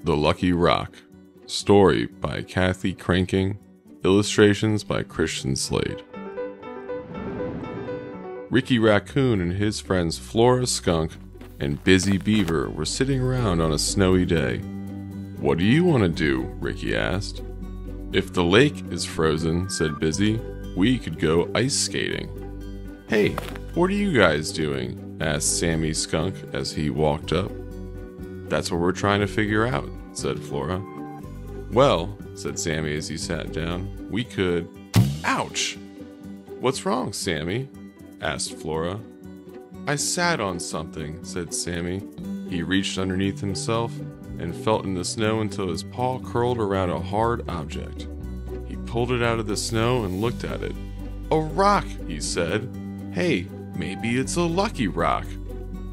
The Lucky Rock. Story by Kathy Cranking. Illustrations by Christian Slade. Ricky Raccoon and his friends Flora Skunk and Busy Beaver were sitting around on a snowy day. "What do you want to do?" Ricky asked. "If the lake is frozen," said Busy, "we could go ice skating." "Hey, what are you guys doing?" asked Sammy Skunk as he walked up. "That's what we're trying to figure out," said Flora. "Well," said Sammy as he sat down, "we could..." Ouch! "What's wrong, Sammy?" asked Flora. "I sat on something," said Sammy. He reached underneath himself and felt in the snow until his paw curled around a hard object. He pulled it out of the snow and looked at it. "A rock," he said. "Hey, maybe it's a lucky rock."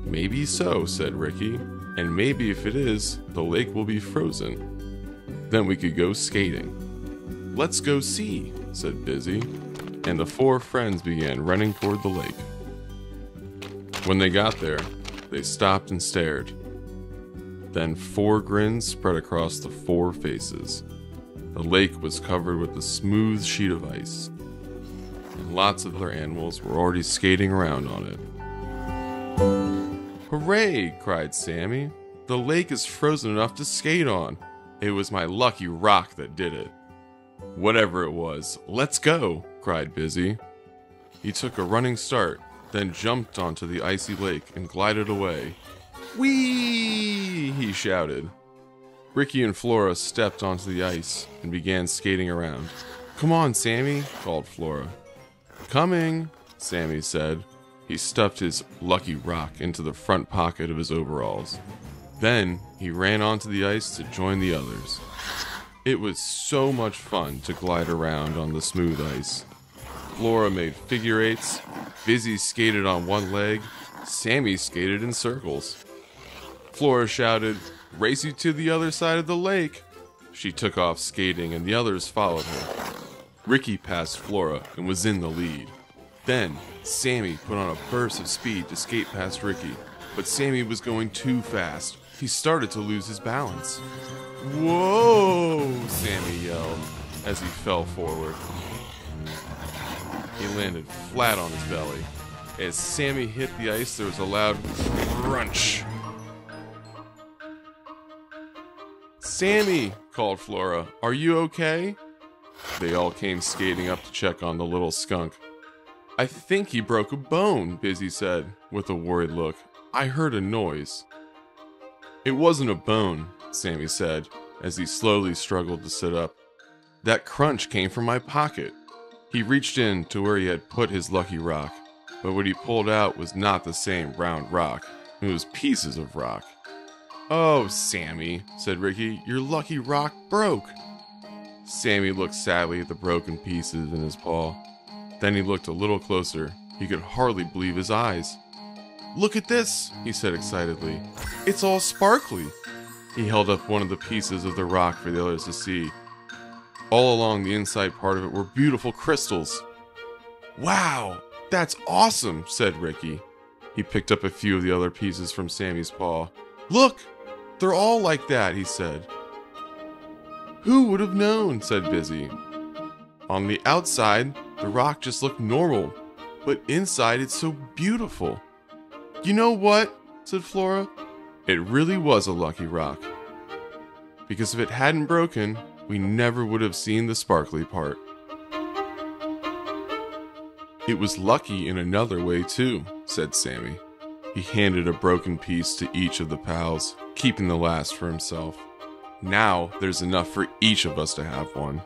"Maybe so," said Ricky. "And maybe if it is, the lake will be frozen. Then we could go skating." "Let's go see," said Busy. And the four friends began running toward the lake. When they got there, they stopped and stared. Then four grins spread across the four faces. The lake was covered with a smooth sheet of ice, and lots of other animals were already skating around on it. "Hooray!" cried Sammy. "The lake is frozen enough to skate on. It was my lucky rock that did it." "Whatever it was, let's go!" cried Busy. He took a running start, then jumped onto the icy lake and glided away. "Whee!" he shouted. Ricky and Flora stepped onto the ice and began skating around. "Come on, Sammy," called Flora. "Coming," Sammy said. He stuffed his lucky rock into the front pocket of his overalls. Then he ran onto the ice to join the others. It was so much fun to glide around on the smooth ice. Flora made figure eights, Busy skated on one leg, Sammy skated in circles. Flora shouted, "Race you to the other side of the lake." She took off skating and the others followed her. Ricky passed Flora and was in the lead. Then Sammy put on a burst of speed to skate past Ricky, but Sammy was going too fast. He started to lose his balance. "Whoa!" Sammy yelled as he fell forward. He landed flat on his belly. As Sammy hit the ice, there was a loud crunch. "Sammy!" called Flora. "Are you okay?" They all came skating up to check on the little skunk. "I think he broke a bone," Busy said, with a worried look. "I heard a noise." "It wasn't a bone," Sammy said, as he slowly struggled to sit up. "That crunch came from my pocket." He reached in to where he had put his lucky rock, but what he pulled out was not the same round rock. It was pieces of rock. "Oh, Sammy," said Ricky, "your lucky rock broke." Sammy looked sadly at the broken pieces in his paw. Then he looked a little closer. He could hardly believe his eyes. "Look at this," he said excitedly. "It's all sparkly." He held up one of the pieces of the rock for the others to see. All along the inside part of it were beautiful crystals. "Wow, that's awesome," said Ricky. He picked up a few of the other pieces from Sammy's paw. "Look, they're all like that," he said. "Who would have known?" said Busy. "On the outside, the rock just looked normal, but inside it's so beautiful." "You know what?" said Flora. "It really was a lucky rock. Because if it hadn't broken, we never would have seen the sparkly part." "It was lucky in another way too," said Sammy. He handed a broken piece to each of the pals, keeping the last for himself. "Now there's enough for each of us to have one."